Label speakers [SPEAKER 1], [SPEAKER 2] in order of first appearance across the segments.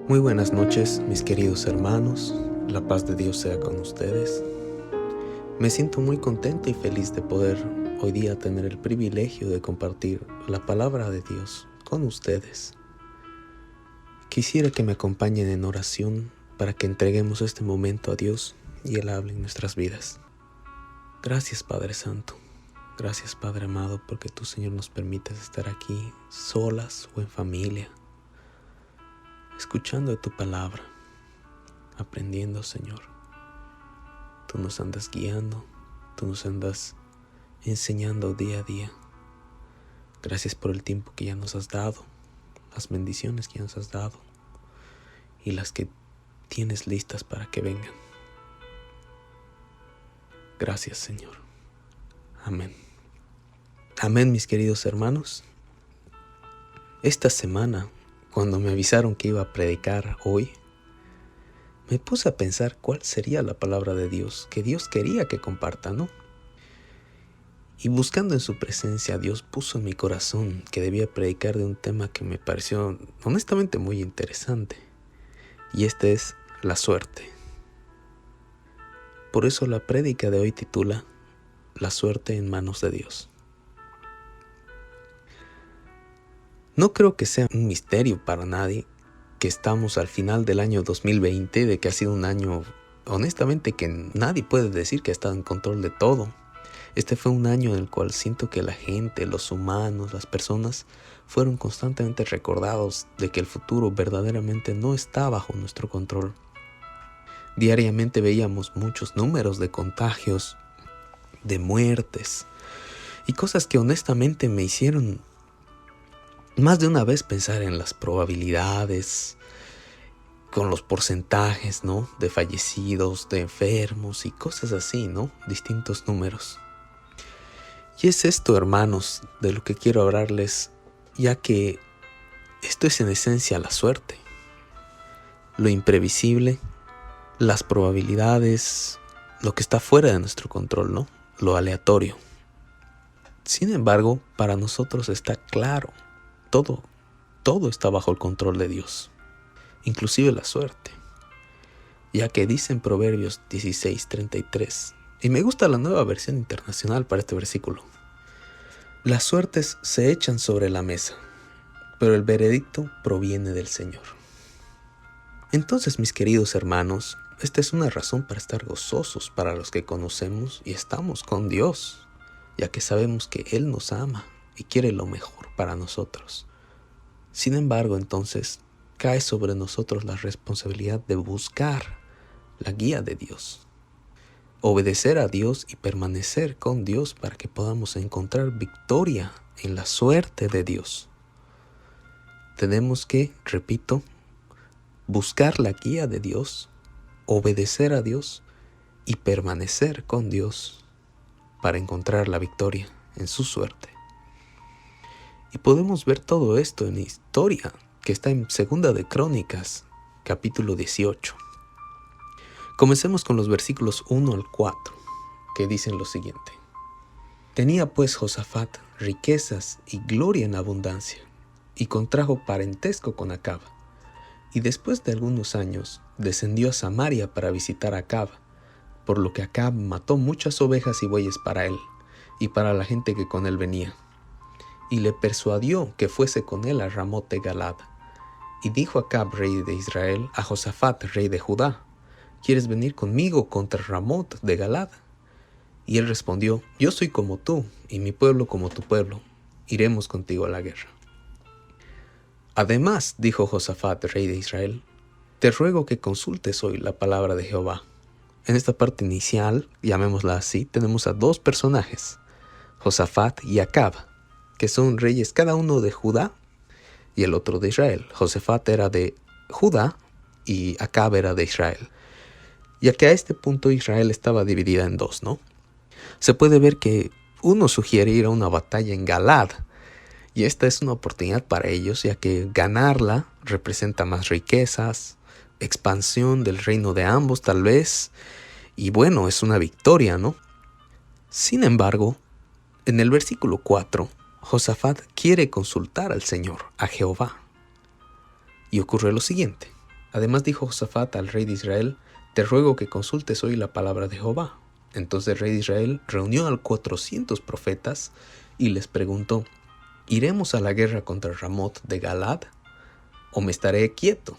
[SPEAKER 1] Muy buenas noches, mis queridos hermanos. La paz de Dios sea con ustedes. Me siento muy contento y feliz de poder hoy día tener el privilegio de compartir la palabra de Dios con ustedes. Quisiera que me acompañen en oración para que entreguemos este momento a Dios y Él hable en nuestras vidas. Gracias, Padre Santo. Gracias, Padre amado, porque tú, Señor, nos permites estar aquí solas o en familia, escuchando de tu palabra, aprendiendo, Señor. Tú nos andas guiando, tú nos andas enseñando día a día. Gracias por el tiempo que ya nos has dado, las bendiciones que ya nos has dado y las que tienes listas para que vengan. Gracias, Señor. Amén. Amén, mis queridos hermanos. Esta semana, cuando me avisaron que iba a predicar hoy, me puse a pensar cuál sería la palabra de Dios que Dios quería que comparta, ¿no? Y buscando en su presencia, Dios puso en mi corazón que debía predicar de un tema que me pareció honestamente muy interesante. Y este es la suerte. Por eso la prédica de hoy titula La suerte en manos de Dios. No creo que sea un misterio para nadie que estamos al final del año 2020, de que ha sido un año, honestamente, que nadie puede decir que ha estado en control de todo. Este fue un año en el cual siento que la gente, los humanos, las personas fueron constantemente recordados de que el futuro verdaderamente no está bajo nuestro control. Diariamente veíamos muchos números de contagios, de muertes y cosas que honestamente me hicieron más de una vez pensar en las probabilidades, con los porcentajes, ¿no? De fallecidos, de enfermos y cosas así, ¿no? Distintos números. Y es esto, hermanos, de lo que quiero hablarles, ya que esto es en esencia la suerte. Lo imprevisible, las probabilidades, lo que está fuera de nuestro control, ¿no? Lo aleatorio. Sin embargo, para nosotros está claro, todo está bajo el control de Dios, inclusive la suerte, ya que dice en Proverbios 16:33, y me gusta la nueva versión internacional para este versículo: las suertes se echan sobre la mesa, pero el veredicto proviene del Señor. Entonces, mis queridos hermanos, esta es una razón para estar gozosos para los que conocemos y estamos con Dios, ya que sabemos que Él nos ama y quiere lo mejor para nosotros. Sin embargo, entonces, cae sobre nosotros la responsabilidad de buscar la guía de Dios, obedecer a Dios y permanecer con Dios para que podamos encontrar victoria en la suerte de Dios. Tenemos que, repito, buscar la guía de Dios, obedecer a Dios y permanecer con Dios para encontrar la victoria en su suerte. Y podemos ver todo esto en la historia que está en 2 de Crónicas, capítulo 18. Comencemos con los versículos 1 al 4, que dicen lo siguiente. Tenía pues Josafat riquezas y gloria en abundancia, y contrajo parentesco con Acab. Y después de algunos años descendió a Samaria para visitar a Acab, por lo que Acab mató muchas ovejas y bueyes para él, y para la gente que con él venía. Y le persuadió que fuese con él a Ramot de Galad. Y dijo Acab, rey de Israel, a Josafat, rey de Judá: ¿quieres venir conmigo contra Ramot de Galad? Y él respondió: yo soy como tú, y mi pueblo como tu pueblo. Iremos contigo a la guerra. Además, dijo Josafat, rey de Israel, te ruego que consultes hoy la palabra de Jehová. En esta parte inicial, llamémosla así, tenemos a dos personajes, Josafat y Acab, que son reyes cada uno de Judá y el otro de Israel. Josafat era de Judá y Acab era de Israel, ya que a este punto Israel estaba dividida en dos, ¿no? Se puede ver que uno sugiere ir a una batalla en Galad, y esta es una oportunidad para ellos, ya que ganarla representa más riquezas, expansión del reino de ambos tal vez, y bueno, es una victoria, ¿no? Sin embargo, en el versículo 4, Josafat quiere consultar al Señor, a Jehová. Y ocurre lo siguiente. Además dijo Josafat al rey de Israel: te ruego que consultes hoy la palabra de Jehová. Entonces el rey de Israel reunió a 400 profetas y les preguntó: ¿iremos a la guerra contra Ramot de Galad, o me estaré quieto?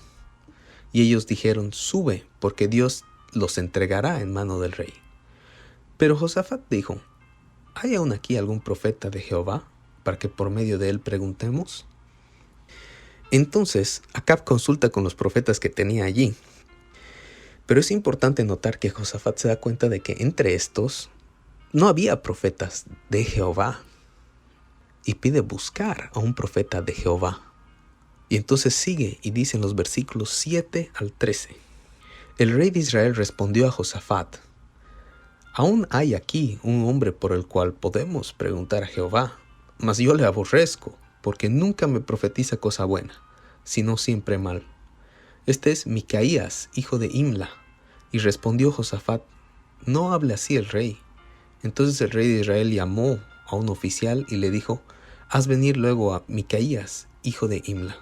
[SPEAKER 1] Y ellos dijeron: sube, porque Dios los entregará en mano del rey. Pero Josafat dijo: ¿hay aún aquí algún profeta de Jehová, para que por medio de él preguntemos? Entonces Acab consulta con los profetas que tenía allí. Pero es importante notar que Josafat se da cuenta de que entre estos no había profetas de Jehová, y pide buscar a un profeta de Jehová. Y entonces sigue y dice en los versículos 7 al 13: el rey de Israel respondió a Josafat: aún hay aquí un hombre por el cual podemos preguntar a Jehová, mas yo le aborrezco, porque nunca me profetiza cosa buena, sino siempre mal. Este es Micaías, hijo de Imla. Y respondió Josafat: no hable así el rey. Entonces el rey de Israel llamó a un oficial y le dijo: haz venir luego a Micaías, hijo de Imla.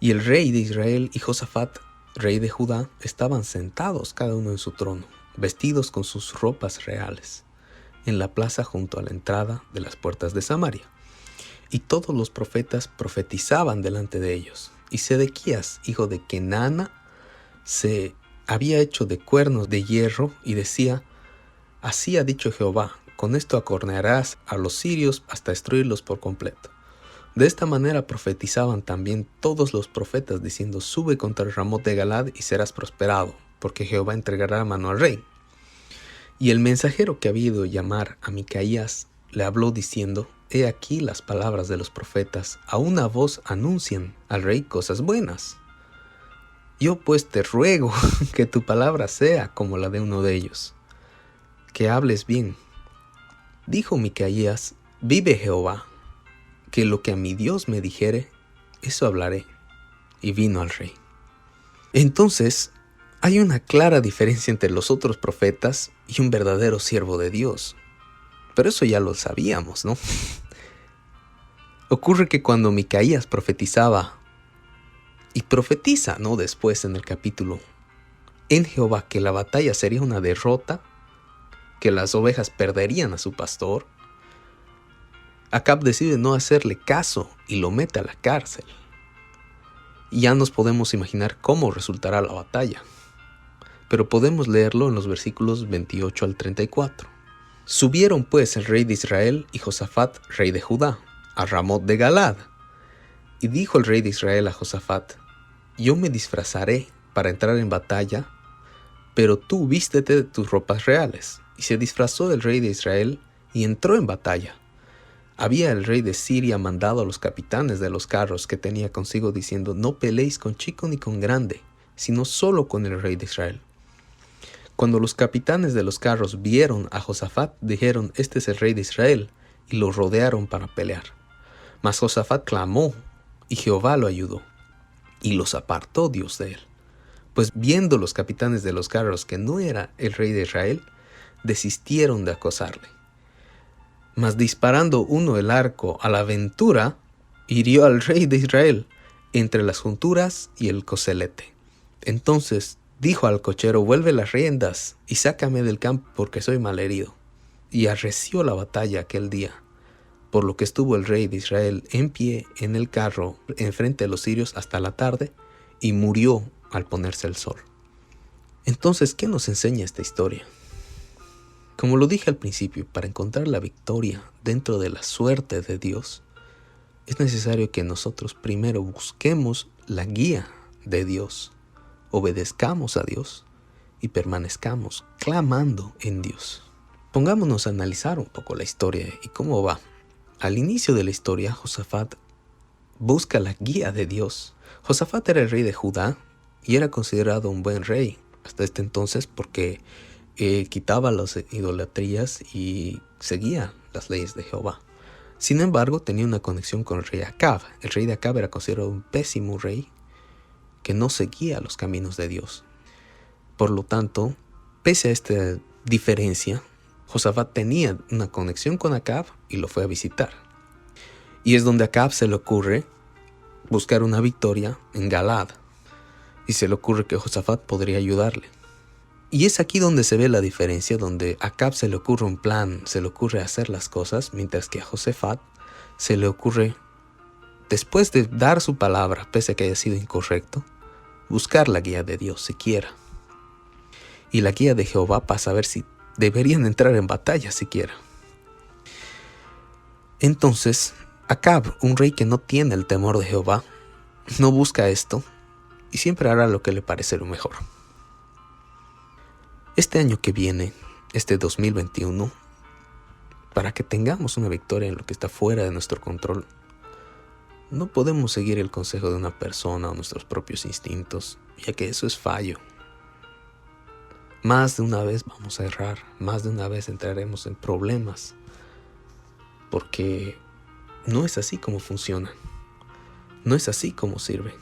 [SPEAKER 1] Y el rey de Israel y Josafat, rey de Judá, estaban sentados cada uno en su trono, vestidos con sus ropas reales, en la plaza junto a la entrada de las puertas de Samaria. Y todos los profetas profetizaban delante de ellos. Y Sedequías, hijo de Kenana, se había hecho de cuernos de hierro y decía: así ha dicho Jehová, con esto acornearás a los sirios hasta destruirlos por completo. De esta manera profetizaban también todos los profetas, diciendo: sube contra el Ramot de Galad y serás prosperado, porque Jehová entregará a mano al rey. Y el mensajero que había ido a llamar a Micaías le habló diciendo: he aquí las palabras de los profetas, a una voz anuncian al rey cosas buenas. Yo pues te ruego que tu palabra sea como la de uno de ellos, que hables bien. Dijo Micaías: vive Jehová, que lo que a mi Dios me dijere, eso hablaré. Y vino al rey. Entonces, hay una clara diferencia entre los otros profetas y un verdadero siervo de Dios. Pero eso ya lo sabíamos, ¿no? Ocurre que cuando Micaías profetizaba, y profetiza, ¿no?, después en el capítulo, en Jehová, que la batalla sería una derrota, que las ovejas perderían a su pastor, Acab decide no hacerle caso y lo mete a la cárcel. Y ya nos podemos imaginar cómo resultará la batalla. Pero podemos leerlo en los versículos 28 al 34. Subieron pues el rey de Israel y Josafat, rey de Judá, a Ramot de Galad. Y dijo el rey de Israel a Josafat: yo me disfrazaré para entrar en batalla, pero tú vístete de tus ropas reales. Y se disfrazó el rey de Israel y entró en batalla. Había el rey de Siria mandado a los capitanes de los carros que tenía consigo, diciendo: no peleéis con chico ni con grande, sino solo con el rey de Israel. Cuando los capitanes de los carros vieron a Josafat, dijeron: este es el rey de Israel, y lo rodearon para pelear. Mas Josafat clamó, y Jehová lo ayudó, y los apartó Dios de él. Pues viendo los capitanes de los carros que no era el rey de Israel, desistieron de acosarle. Mas disparando uno el arco a la aventura, hirió al rey de Israel entre las junturas y el coselete. Entonces dijo al cochero: vuelve las riendas y sácame del campo, porque soy malherido. Y arreció la batalla aquel día, por lo que estuvo el rey de Israel en pie en el carro enfrente de los sirios hasta la tarde, y murió al ponerse el sol. Entonces, ¿qué nos enseña esta historia? Como lo dije al principio, para encontrar la victoria dentro de la suerte de Dios, es necesario que nosotros primero busquemos la guía de Dios, obedezcamos a Dios y permanezcamos clamando en Dios. Pongámonos a analizar un poco la historia y cómo va. Al inicio de la historia, Josafat busca la guía de Dios. Josafat era el rey de Judá y era considerado un buen rey hasta este entonces, porque quitaba las idolatrías y seguía las leyes de Jehová. Sin embargo, tenía una conexión con el rey Acab. El rey de Acab era considerado un pésimo rey que no seguía los caminos de Dios. Por lo tanto, pese a esta diferencia, Josafat tenía una conexión con Acab y lo fue a visitar. Y es donde a Acab se le ocurre buscar una victoria en Galad. y se le ocurre que Josafat podría ayudarle. Y es aquí donde se ve la diferencia, donde a Acab se le ocurre un plan, se le ocurre hacer las cosas, mientras que a Josafat se le ocurre, después de dar su palabra, pese a que haya sido incorrecto, buscar la guía de Dios siquiera. Y la guía de Jehová para saber si deberían entrar en batalla siquiera. Entonces, Acab, un rey que no tiene el temor de Jehová, no busca esto y siempre hará lo que le parece lo mejor. Este año que viene, este 2021, para que tengamos una victoria en lo que está fuera de nuestro control, no podemos seguir el consejo de una persona o nuestros propios instintos, ya que eso es fallo. Más de una vez vamos a errar, más de una vez entraremos en problemas, porque no es así como funciona, no es así como sirve.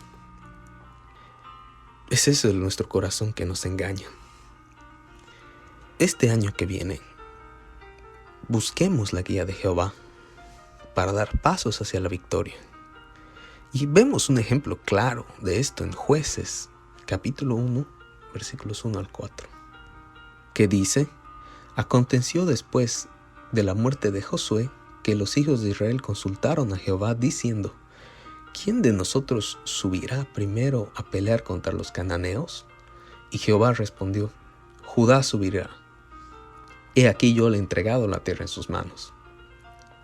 [SPEAKER 1] Es eso de nuestro corazón que nos engaña. Este año que viene, busquemos la guía de Jehová para dar pasos hacia la victoria. Y vemos un ejemplo claro de esto en Jueces, capítulo 1, versículos 1 al 4, que dice: Aconteció después de la muerte de Josué que los hijos de Israel consultaron a Jehová diciendo: ¿Quién de nosotros subirá primero a pelear contra los cananeos? Y Jehová respondió: Judá subirá. He aquí yo le he entregado la tierra en sus manos.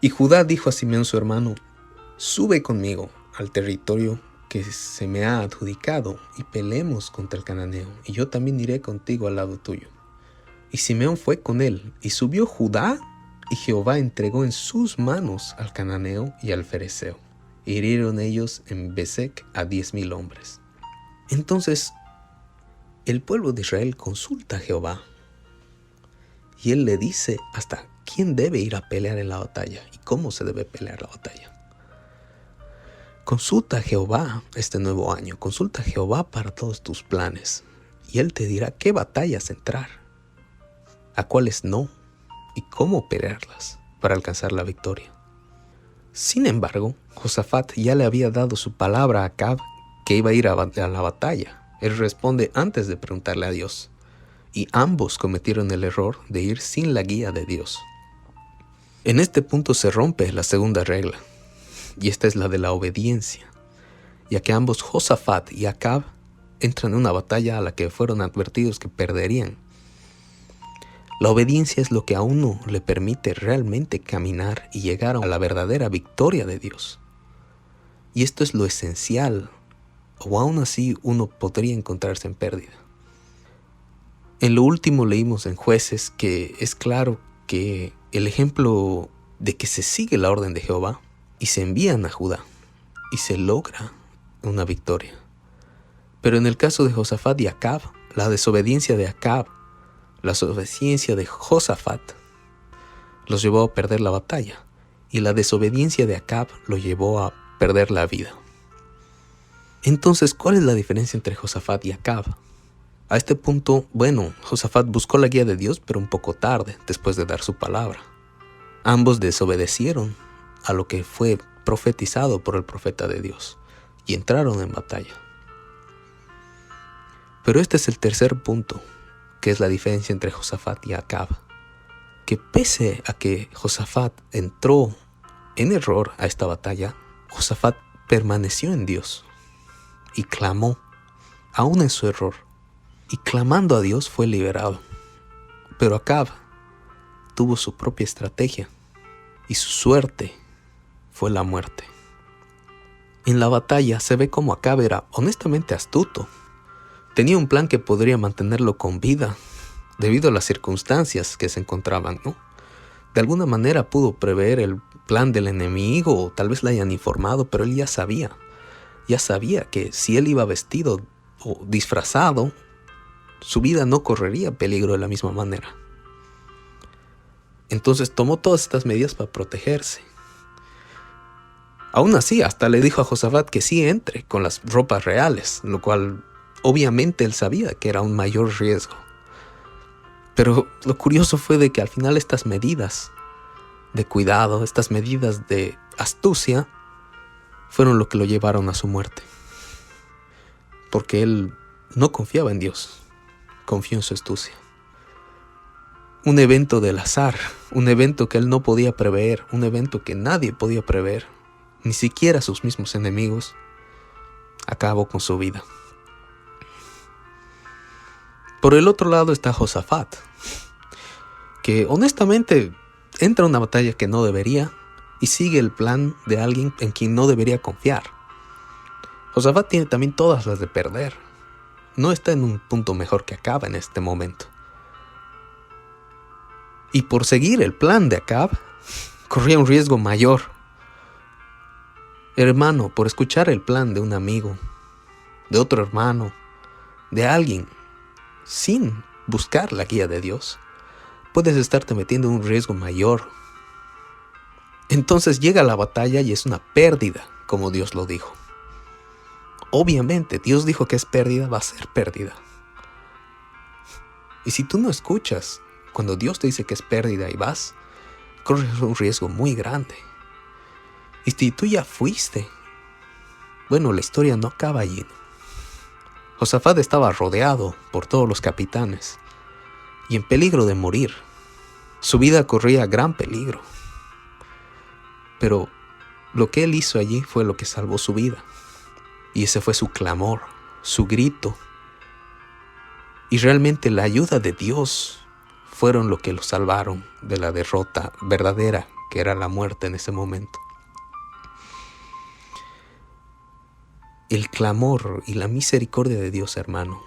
[SPEAKER 1] Y Judá dijo a Simeón su hermano: Sube conmigo al territorio que se me ha adjudicado y peleemos contra el cananeo, y yo también iré contigo al lado tuyo. Y Simeón fue con él, y subió Judá, y Jehová entregó en sus manos al cananeo y al fereceo. E hirieron ellos en Besec a 10,000 hombres. Entonces, el pueblo de Israel consulta a Jehová, y él le dice hasta quién debe ir a pelear en la batalla y cómo se debe pelear la batalla. Consulta a Jehová este nuevo año, consulta a Jehová para todos tus planes, y él te dirá qué batallas entrar, a cuáles no, y cómo pelearlas para alcanzar la victoria. Sin embargo, Josafat ya le había dado su palabra a Acab que iba a ir a la batalla. Él responde antes de preguntarle a Dios, y ambos cometieron el error de ir sin la guía de Dios. En este punto se rompe la segunda regla, y esta es la de la obediencia, ya que ambos, Josafat y Acab, entran en una batalla a la que fueron advertidos que perderían. La obediencia es lo que a uno le permite realmente caminar y llegar a la verdadera victoria de Dios. Y esto es lo esencial, o aún así uno podría encontrarse en pérdida. En lo último leímos en Jueces que es claro que el ejemplo de que se sigue la orden de Jehová y se envían a Judá y se logra una victoria. Pero en el caso de Josafat y Acab, la desobediencia de Acab, la desobediencia de Josafat los llevó a perder la batalla, y la desobediencia de Acab lo llevó a perder la vida. Entonces, ¿cuál es la diferencia entre Josafat y Acab? A este punto, Josafat buscó la guía de Dios, pero un poco tarde, después de dar su palabra. Ambos desobedecieron a lo que fue profetizado por el profeta de Dios y entraron en batalla. Pero este es el tercer punto, que es la diferencia entre Josafat y Acab. Que pese a que Josafat entró en error a esta batalla, Josafat permaneció en Dios y clamó, aún en su error. Y clamando a Dios fue liberado. Pero Acab tuvo su propia estrategia y su suerte fue la muerte. En la batalla se ve como Acab era honestamente astuto. Tenía un plan que podría mantenerlo con vida debido a las circunstancias que se encontraban, ¿no? De alguna manera pudo prever el plan del enemigo, o tal vez le hayan informado, pero él ya sabía que si él iba vestido o disfrazado, su vida no correría peligro de la misma manera. Entonces tomó todas estas medidas para protegerse. Aún así, hasta le dijo a Josafat que sí entre con las ropas reales, lo cual obviamente él sabía que era un mayor riesgo. Pero lo curioso fue de que al final estas medidas de cuidado, estas medidas de astucia, fueron lo que lo llevaron a su muerte. Porque él no confiaba en Dios, confió en su astucia. Un evento del azar, un evento que él no podía prever, un evento que nadie podía prever, ni siquiera sus mismos enemigos, acabó con su vida. Por el otro lado está Josafat, que honestamente entra a una batalla que no debería y sigue el plan de alguien en quien no debería confiar. Josafat tiene también todas las de perder. No está en un punto mejor que Acab en este momento. Y por seguir el plan de Acab, corría un riesgo mayor. Hermano, por escuchar el plan de un amigo, de otro hermano, de alguien, sin buscar la guía de Dios, puedes estarte metiendo en un riesgo mayor. Entonces llega la batalla y es una pérdida, como Dios lo dijo. Obviamente, Dios dijo que es pérdida, va a ser pérdida. Y si tú no escuchas, cuando Dios te dice que es pérdida y vas, corres un riesgo muy grande. Y si tú ya fuiste, bueno, la historia no acaba allí. Josafat estaba rodeado por todos los capitanes y en peligro de morir. Su vida corría gran peligro. Pero lo que él hizo allí fue lo que salvó su vida. Y ese fue su clamor, su grito. Y realmente la ayuda de Dios fueron lo que lo salvaron de la derrota verdadera, que era la muerte en ese momento. El clamor y la misericordia de Dios, hermano,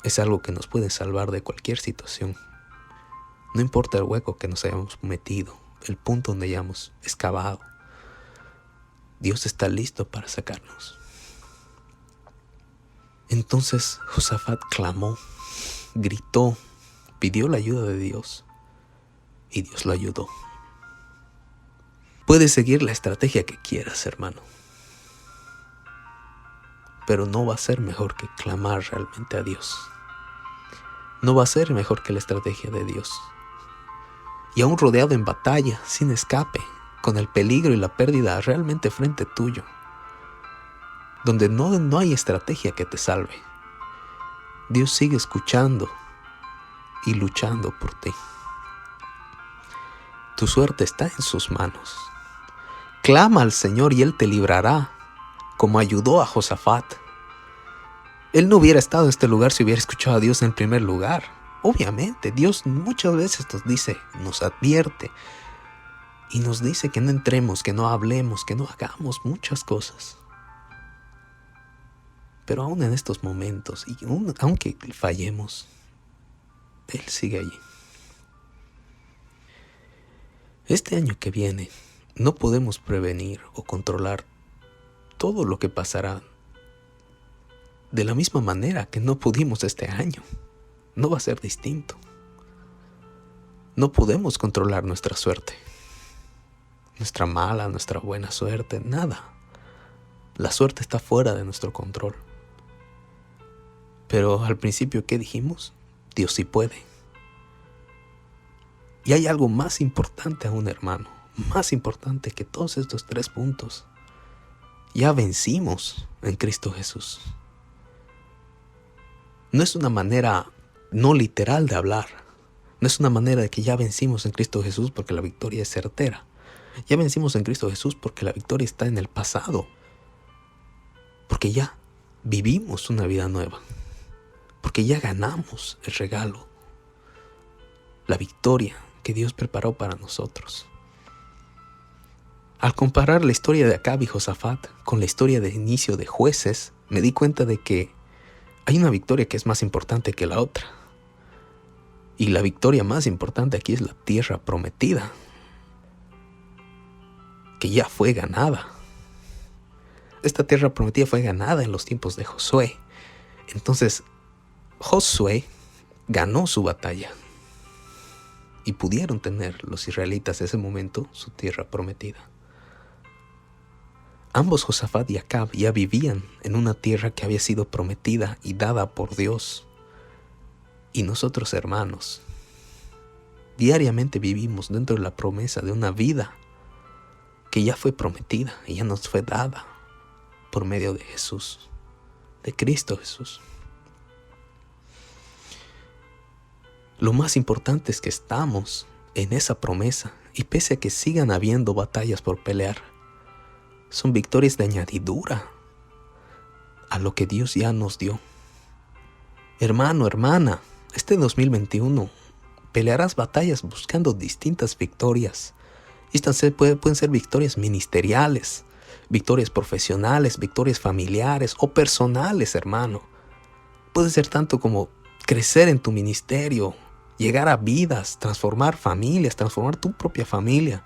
[SPEAKER 1] es algo que nos puede salvar de cualquier situación. No importa el hueco que nos hayamos metido, el punto donde hayamos excavado. Dios está listo para sacarnos. Entonces Josafat clamó, gritó, pidió la ayuda de Dios y Dios lo ayudó. Puedes seguir la estrategia que quieras, hermano, pero no va a ser mejor que clamar realmente a Dios. No va a ser mejor que la estrategia de Dios. Y aún rodeado en batalla, sin escape, con el peligro y la pérdida realmente frente tuyo, donde no hay estrategia que te salve, Dios sigue escuchando y luchando por ti. Tu suerte está en sus manos. Clama al Señor y Él te librará, como ayudó a Josafat. Él no hubiera estado en este lugar si hubiera escuchado a Dios en primer lugar. Obviamente, Dios muchas veces nos dice, nos advierte y nos dice que no entremos, que no hablemos, que no hagamos muchas cosas. Pero aún en estos momentos, y aunque fallemos, Él sigue allí. Este año que viene, no podemos prevenir o controlar todo lo que pasará de la misma manera que no pudimos este año. No va a ser distinto. No podemos controlar nuestra suerte. Nuestra mala, nuestra buena suerte, nada. La suerte está fuera de nuestro control. Pero al principio, ¿qué dijimos? Dios sí puede. Y hay algo más importante aún, hermano. Más importante que todos estos 3 puntos. Ya vencimos en Cristo Jesús. No es una manera no literal de hablar. No es una manera de que ya vencimos en Cristo Jesús porque la victoria es certera. Ya vencimos en Cristo Jesús porque la victoria está en el pasado. Porque ya vivimos una vida nueva. Porque ya ganamos el regalo, la victoria que Dios preparó para nosotros. Al comparar la historia de Acab y Josafat con la historia de inicio de Jueces, me di cuenta de que hay una victoria que es más importante que la otra. Y la victoria más importante aquí es la tierra prometida, que ya fue ganada. Esta tierra prometida fue ganada en los tiempos de Josué. Entonces, Josué ganó su batalla y pudieron tener los israelitas en ese momento su tierra prometida. Ambos, Josafat y Acab, ya vivían en una tierra que había sido prometida y dada por Dios. Y nosotros, hermanos, diariamente vivimos dentro de la promesa de una vida que ya fue prometida y ya nos fue dada por medio de Jesús, de Cristo Jesús. Lo más importante es que estamos en esa promesa, y pese a que sigan habiendo batallas por pelear, son victorias de añadidura a lo que Dios ya nos dio. Hermano, hermana, este 2021 pelearás batallas buscando distintas victorias. Estas pueden ser victorias ministeriales, victorias profesionales, victorias familiares o personales, hermano. Puede ser tanto como crecer en tu ministerio, llegar a vidas, transformar familias, transformar tu propia familia,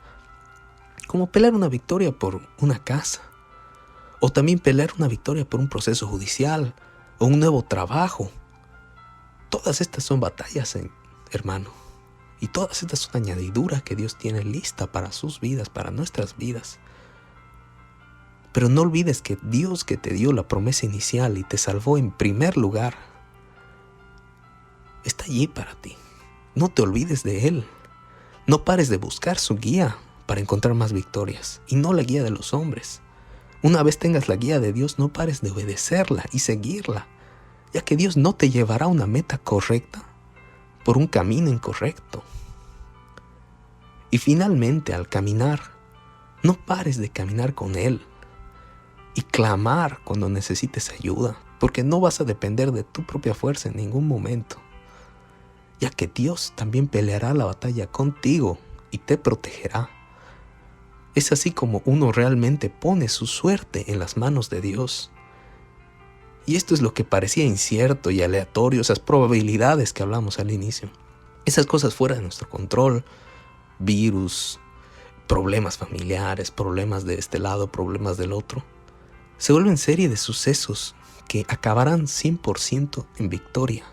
[SPEAKER 1] como pelear una victoria por una casa, o también pelear una victoria por un proceso judicial o un nuevo trabajo. Todas estas son batallas, hermano, y todas estas son añadiduras que Dios tiene lista para sus vidas, para nuestras vidas. Pero no olvides que Dios, que te dio la promesa inicial y te salvó en primer lugar, está allí para ti. No te olvides de Él. No pares de buscar su guía para encontrar más victorias, y no la guía de los hombres. Una vez tengas la guía de Dios, no pares de obedecerla y seguirla, ya que Dios no te llevará a una meta correcta por un camino incorrecto. Y finalmente, al caminar, no pares de caminar con Él y clamar cuando necesites ayuda, porque no vas a depender de tu propia fuerza en ningún momento, ya que Dios también peleará la batalla contigo y te protegerá. Es así como uno realmente pone su suerte en las manos de Dios. Y esto es lo que parecía incierto y aleatorio, esas probabilidades que hablamos al inicio. Esas cosas fuera de nuestro control, virus, problemas familiares, problemas de este lado, problemas del otro, se vuelven serie de sucesos que acabarán 100% en victoria.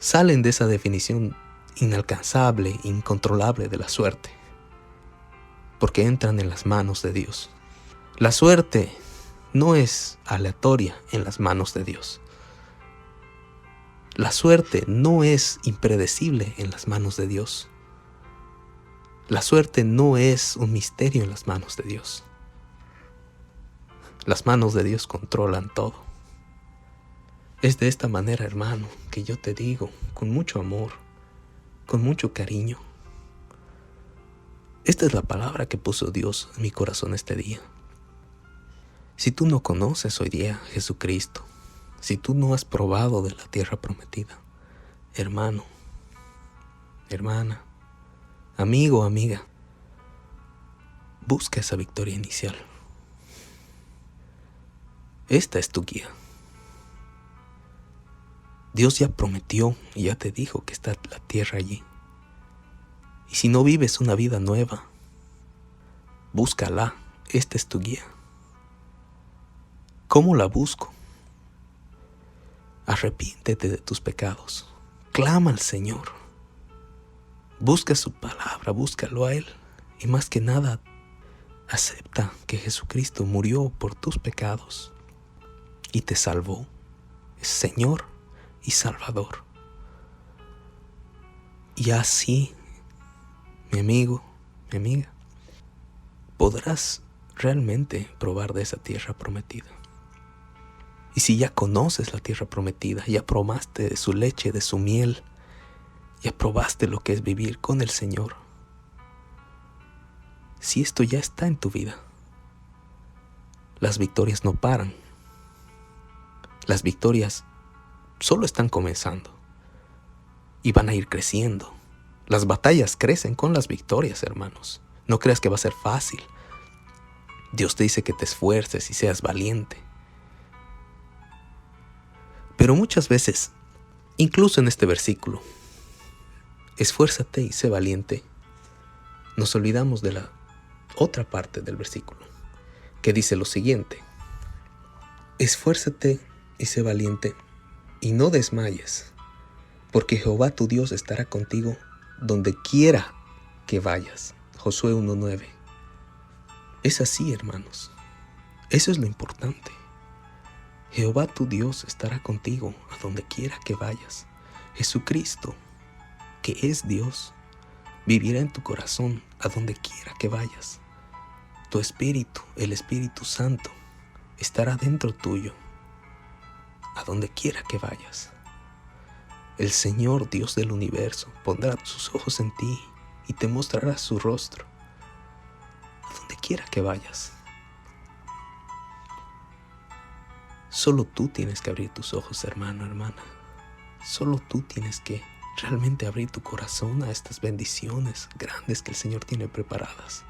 [SPEAKER 1] Salen de esa definición inalcanzable, incontrolable de la suerte, porque entran en las manos de Dios. La suerte no es aleatoria en las manos de Dios. La suerte no es impredecible en las manos de Dios. La suerte no es un misterio en las manos de Dios. Las manos de Dios controlan todo. Es de esta manera, hermano, que yo te digo, con mucho amor, con mucho cariño. Esta es la palabra que puso Dios en mi corazón este día. Si tú no conoces hoy día a Jesucristo, si tú no has probado de la tierra prometida, hermano, hermana, amigo, amiga, busca esa victoria inicial. Esta es tu guía. Dios ya prometió y ya te dijo que está la tierra allí. Y si no vives una vida nueva, búscala. Esta es tu guía. ¿Cómo la busco? Arrepiéntete de tus pecados. Clama al Señor. Busca su palabra, búscalo a Él. Y más que nada, acepta que Jesucristo murió por tus pecados y te salvó. Es Señor y Salvador. Y así, mi amigo, mi amiga, podrás realmente probar de esa tierra prometida. Y si ya conoces la tierra prometida, ya probaste de su leche, de su miel, ya probaste lo que es vivir con el Señor, si esto ya está en tu vida, las victorias no paran. Las victorias solo están comenzando y van a ir creciendo. Las batallas crecen con las victorias, hermanos. No creas que va a ser fácil. Dios te dice que te esfuerces y seas valiente. Pero muchas veces, incluso en este versículo, esfuérzate y sé valiente, nos olvidamos de la otra parte del versículo, que dice lo siguiente: esfuérzate y sé valiente, y no desmayes, porque Jehová tu Dios estará contigo donde quiera que vayas. Josué 1:9. Es así, hermanos. Eso es lo importante. Jehová tu Dios estará contigo a donde quiera que vayas. Jesucristo, que es Dios, vivirá en tu corazón a donde quiera que vayas. Tu espíritu, el Espíritu Santo, estará dentro tuyo a donde quiera que vayas. El Señor, Dios del universo, pondrá sus ojos en ti y te mostrará su rostro a donde quiera que vayas. Solo tú tienes que abrir tus ojos, hermano, hermana. Solo tú tienes que realmente abrir tu corazón a estas bendiciones grandes que el Señor tiene preparadas.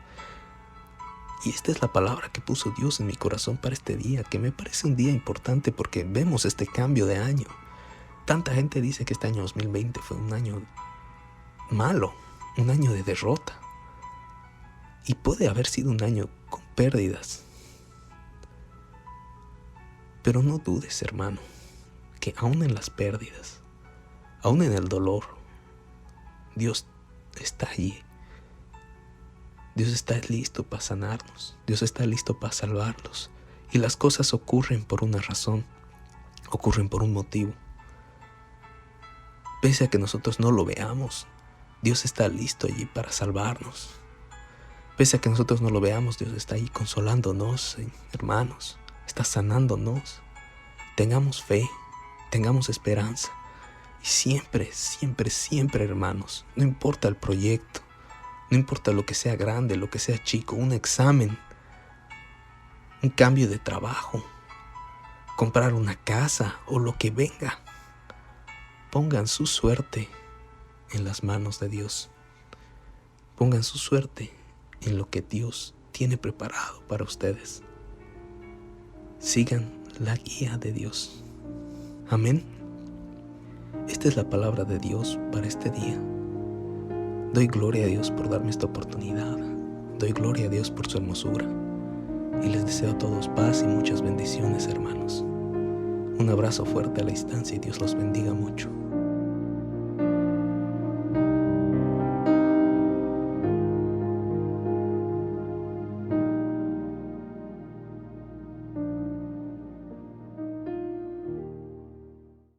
[SPEAKER 1] Y esta es la palabra que puso Dios en mi corazón para este día, que me parece un día importante porque vemos este cambio de año. Tanta gente dice que este año 2020 fue un año malo, un año de derrota. Y puede haber sido un año con pérdidas. Pero no dudes, hermano, que aún en las pérdidas, aún en el dolor, Dios está allí. Dios está listo para sanarnos. Dios está listo para salvarnos. Y las cosas ocurren por una razón, ocurren por un motivo. Pese a que nosotros no lo veamos, Dios está listo allí para salvarnos. Pese a que nosotros no lo veamos, Dios está ahí consolándonos, hermanos. Está sanándonos. Tengamos fe, tengamos esperanza. Y siempre, siempre, siempre, hermanos, no importa el proyecto, no importa lo que sea grande, lo que sea chico, un examen, un cambio de trabajo, comprar una casa o lo que venga, pongan su suerte en las manos de Dios. Pongan su suerte en lo que Dios tiene preparado para ustedes. Sigan la guía de Dios. Amén. Esta es la palabra de Dios para este día. Doy gloria a Dios por darme esta oportunidad. Doy gloria a Dios por su hermosura. Y les deseo a todos paz y muchas bendiciones, hermanos. Un abrazo fuerte a la distancia y Dios los bendiga mucho.